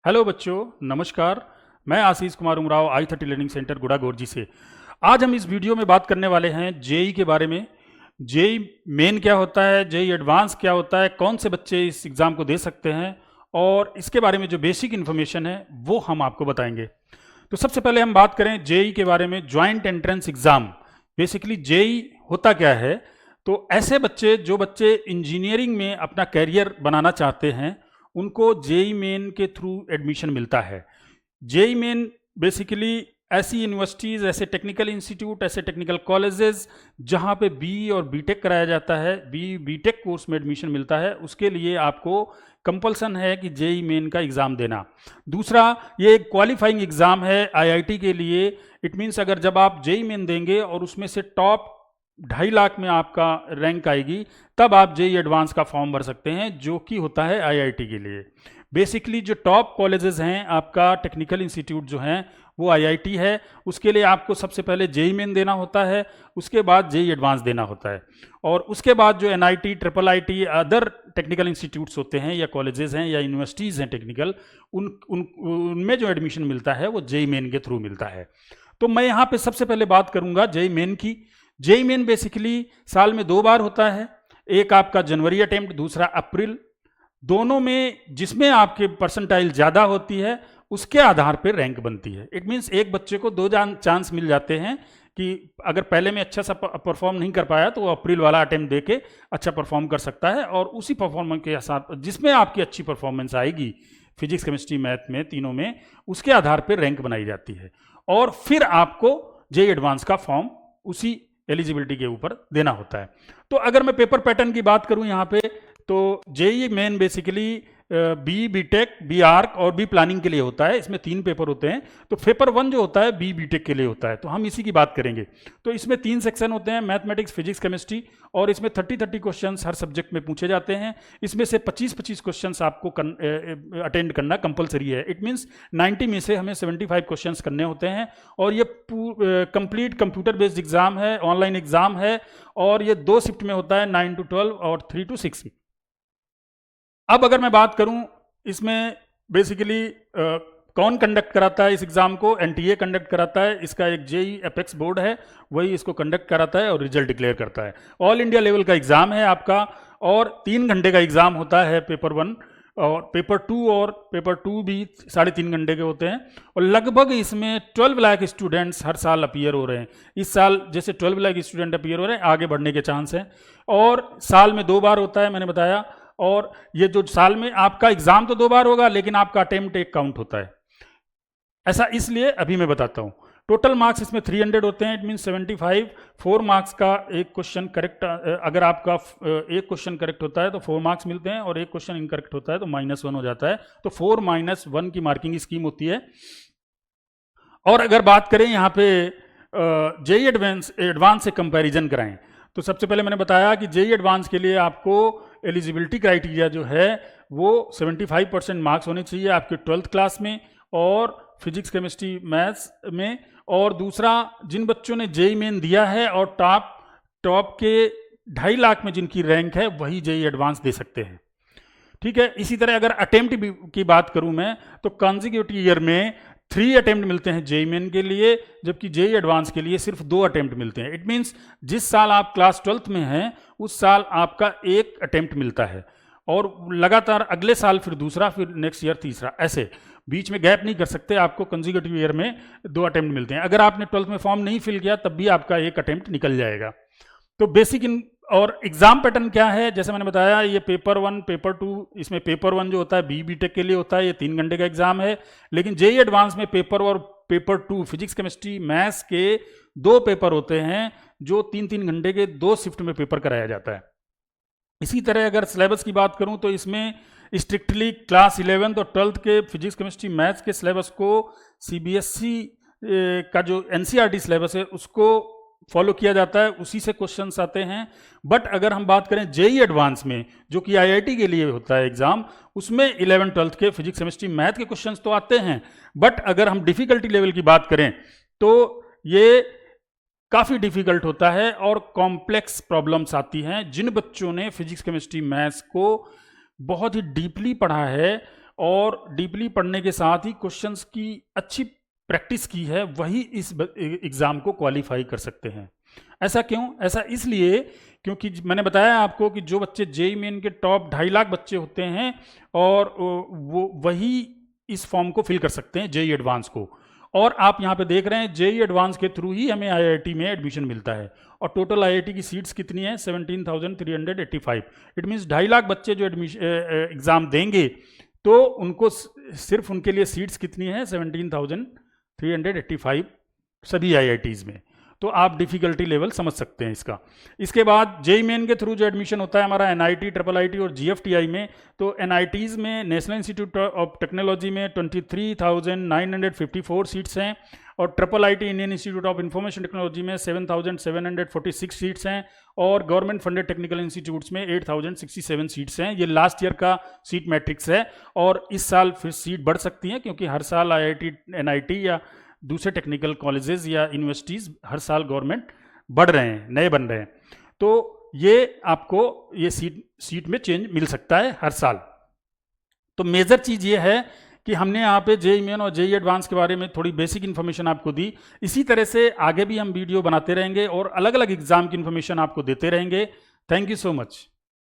Hello बच्चों, नमस्कार। मैं Ashish Kumar Umrao i30 learning centre Gudhagorji से। आज हम इस वीडियो में बात करने वाले हैं जेई के बारे में। जेई मेन क्या होता है, जेई एडवांस क्या होता है, कौन से बच्चे इस एग्ज़ाम को दे सकते हैं और इसके बारे में जो बेसिक इन्फॉर्मेशन है वो हम आपको बताएंगे। तो सबसे पहले हम बात करें जेई के बारे में। Joint entrance exam, basically JEE होता क्या है। तो ऐसे बच्चे जो बच्चे इंजीनियरिंग में अपना कैरियर बनाना चाहते हैं उनको जेई मेन के थ्रू एडमिशन मिलता है। जेई मेन बेसिकली ऐसी यूनिवर्सिटीज़, ऐसे टेक्निकल इंस्टीट्यूट, ऐसे टेक्निकल कॉलेजेस जहाँ पे बी और बीटेक कराया जाता है, बीटेक कोर्स में एडमिशन मिलता है, उसके लिए आपको कंपल्सन है कि जेई मेन का एग्ज़ाम देना। दूसरा, ये एक क्वालिफाइंग एग्ज़ाम है आईआईटी के लिए। इट मीन्स अगर जब आप जेई मेन देंगे और उसमें से टॉप 2.5 लाख में आपका रैंक आएगी तब आप जेई एडवांस का फॉर्म भर सकते हैं, जो कि होता है आईआईटी के लिए। बेसिकली जो टॉप कॉलेजेस हैं, आपका टेक्निकल इंस्टीट्यूट जो हैं वो आईआईटी है। उसके लिए आपको सबसे पहले जेई मेन देना होता है, उसके बाद जेई एडवांस देना होता है। और उसके बाद जो NIT, triple IT, other technical institutes होते हैं या कॉलेजेस हैं या यूनिवर्सिटीज़ हैं टेक्निकल, उनमें जो एडमिशन मिलता है वो जेई मेन के थ्रू मिलता है। तो मैं यहाँ पे सबसे पहले बात करूँगा जेई मेन की। जेई मेन बेसिकली साल में 2 बार होता है, एक आपका जनवरी अटेम्प्ट, दूसरा अप्रैल। दोनों में जिसमें आपके परसेंटाइल ज़्यादा होती है उसके आधार पर रैंक बनती है। इट मीन्स एक बच्चे को 2 चांस मिल जाते हैं कि अगर पहले में अच्छा सा परफॉर्म नहीं कर पाया तो वो अप्रैल वाला अटेम्प्ट दे के अच्छा परफॉर्म कर सकता है, और उसी परफॉर्मेंस के हिसाब जिसमें आपकी अच्छी परफॉर्मेंस आएगी फिजिक्स, केमिस्ट्री, मैथ में, तीनों में, उसके आधार पर रैंक बनाई जाती है। और फिर आपको जेई एडवांस का फॉर्म उसी एलिजिबिलिटी के ऊपर देना होता है। तो अगर मैं पेपर पैटर्न की बात करूं यहाँ पे, तो JEE main basically B BTech, B arch और बी प्लानिंग के लिए होता है। इसमें 3 पेपर होते हैं। तो पेपर 1 जो होता है बी बीटेक के लिए होता है, तो हम इसी की बात करेंगे। तो इसमें 3 सेक्शन होते हैं, मैथमेटिक्स, फिजिक्स, केमिस्ट्री, और इसमें 30 क्वेश्चंस हर सब्जेक्ट में पूछे जाते हैं। इसमें से 25 क्वेश्चंस आपको अटेंड करना कंपलसरी है। इट मीन्स 90 में से हमें 75 क्वेश्चंस करने होते हैं। और ये कंप्लीट कंप्यूटर बेस्ड एग्जाम है, ऑनलाइन एग्जाम है, और ये 2 शिफ्ट में होता है, 9 to 12 और 3 to 6। अब अगर मैं बात करूं इसमें बेसिकली कौन कंडक्ट कराता है इस एग्जाम को, एनटीए कंडक्ट कराता है। इसका एक जेई एपेक्स बोर्ड है, वही इसको कंडक्ट कराता है और रिजल्ट डिक्लेयर करता है। ऑल इंडिया लेवल का एग्जाम है आपका, और 3 घंटे का एग्जाम होता है पेपर 1, और पेपर टू भी 3.5 घंटे के होते हैं। और लगभग इसमें 12 लाख स्टूडेंट्स हर साल अपीयर हो रहे हैं। इस साल जैसे 12 लाख स्टूडेंट अपीयर हो रहे हैं, आगे बढ़ने के चांस हैं। और साल में 2 बार होता है, मैंने बताया। और ये जो साल में आपका एग्जाम तो 2 बार होगा, लेकिन आपका अटेम्प्ट एक काउंट होता है। ऐसा इसलिए अभी मैं बताता हूं। टोटल मार्क्स इसमें 300 होते हैं। It mean 75। 4 मार्क्स का एक क्वेश्चन करेक्ट, अगर आपका एक क्वेश्चन करेक्ट होता है तो 4 मार्क्स मिलते हैं, और एक क्वेश्चन इनकरेक्ट होता है तो -1 हो जाता है। तो 4 - 1 की मार्किंग स्कीम होती है। और अगर बात करें यहाँ पे जेई एडवांस से कंपैरिजन कराएं, तो सबसे पहले मैंने बताया कि जेई एडवांस के लिए आपको एलिजिबिलिटी क्राइटेरिया जो है वो 75% मार्क्स होने चाहिए आपके 12th क्लास में और फिजिक्स, केमिस्ट्री, मैथ्स में। और दूसरा, जिन बच्चों ने जेई मेन दिया है और टॉप के 2.5 लाख में जिनकी रैंक है, वही जेई एडवांस दे सकते हैं। ठीक है। इसी तरह अगर अटेम्प्ट की बात करूं मैं, तो कंसेक्यूटिव ईयर में 3 अटेम्प्ट मिलते हैं जेई मेन के लिए, जबकि जेई एडवांस के लिए सिर्फ 2 अटेम्प्ट मिलते हैं। इट मीन्स जिस साल आप क्लास 12th में हैं उस साल आपका 1 अटेम्प्ट मिलता है, और लगातार अगले साल फिर दूसरा, फिर नेक्स्ट ईयर तीसरा, ऐसे बीच में गैप नहीं कर सकते। आपको कंसेक्यूटिव ईयर में 2 अटेम्प्ट मिलते हैं। अगर आपने 12th में फॉर्म नहीं फिल किया तब भी आपका 1 अटेम्प्ट निकल जाएगा। तो बेसिक और एग्जाम पैटर्न क्या है, जैसे मैंने बताया, ये पेपर 1, पेपर 2, इसमें पेपर 1 जो होता है बी बीटेक के लिए होता है, ये 3 घंटे का एग्जाम है। लेकिन जेई एडवांस में पेपर और पेपर 2 फिजिक्स, केमिस्ट्री, मैथ्स के 2 पेपर होते हैं, जो 3-3 घंटे के 2 शिफ्ट में पेपर कराया जाता है। इसी तरह अगर सिलेबस की बात करूं तो इसमें स्ट्रिक्टली क्लास 11th और 12th के फिजिक्स, केमिस्ट्री, मैथ्स के सिलेबस को सीबीएसई का जो एनसीईआरटी सिलेबस है उसको फॉलो किया जाता है, उसी से क्वेश्चंस आते हैं। बट अगर हम बात करें जेई एडवांस में, जो कि आईआईटी के लिए होता है एग्जाम, उसमें 11th 12th के फिजिक्स, केमिस्ट्री, मैथ के क्वेश्चंस तो आते हैं, बट अगर हम डिफिकल्टी लेवल की बात करें तो ये काफ़ी डिफिकल्ट होता है और कॉम्प्लेक्स प्रॉब्लम्स आती हैं। जिन बच्चों ने फिजिक्स, केमिस्ट्री, मैथ्स को बहुत ही डीपली पढ़ा है और डीपली पढ़ने के साथ ही क्वेश्चंस की अच्छी प्रैक्टिस की है, वही इस एग्ज़ाम को क्वालिफाई कर सकते हैं। ऐसा क्यों? ऐसा इसलिए क्योंकि मैंने बताया आपको कि जो बच्चे जेईई मेन के टॉप 2.5 लाख बच्चे होते हैं और वो वही इस फॉर्म को फिल कर सकते हैं जेईई एडवांस को। और आप यहाँ पे देख रहे हैं जेईई एडवांस के थ्रू ही हमें आईआईटी में एडमिशन मिलता है और टोटल आईआईटी की सीट्स कितनी है 17,385। इट मीन्स 2.5 लाख बच्चे जो एग्ज़ाम देंगे तो उनको सिर्फ उनके लिए सीट्स कितनी है 17,385 सभी आईआईटीज़ में। तो आप डिफ़िकल्टी लेवल समझ सकते हैं इसका। इसके बाद जेईई मेन के थ्रू जो एडमिशन होता है हमारा एनआईटी, ट्रिपल आईटी और जीएफटीआई में, तो एनआईटीज़ में नेशनल इंस्टीट्यूट ऑफ टेक्नोलॉजी में 23,954 सीट्स हैं और triple IT Indian institute of information technology में 7,746 सीट्स हैं और गवर्नमेंट फंडेड टेक्निकल इंस्टीट्यूट्स में 8,067 सीट्स हैं। ये लास्ट ईयर का सीट मैट्रिक्स है और इस साल फिर सीट बढ़ सकती हैं क्योंकि हर साल आईआईटी, एनआईटी या दूसरे टेक्निकल कॉलेजेस या यूनिवर्सिटीज़ हर साल गवर्नमेंट बढ़ रहे हैं, नए बन रहे हैं। तो ये आपको ये सीट में चेंज मिल सकता है हर साल। तो मेजर चीज़ ये है कि हमने यहाँ पे जेईई मेन और जेईई एडवांस के बारे में थोड़ी बेसिक इन्फॉर्मेशन आपको दी। इसी तरह से आगे भी हम वीडियो बनाते रहेंगे और अलग अलग एग्जाम की इन्फॉर्मेशन आपको देते रहेंगे। Thank you so much.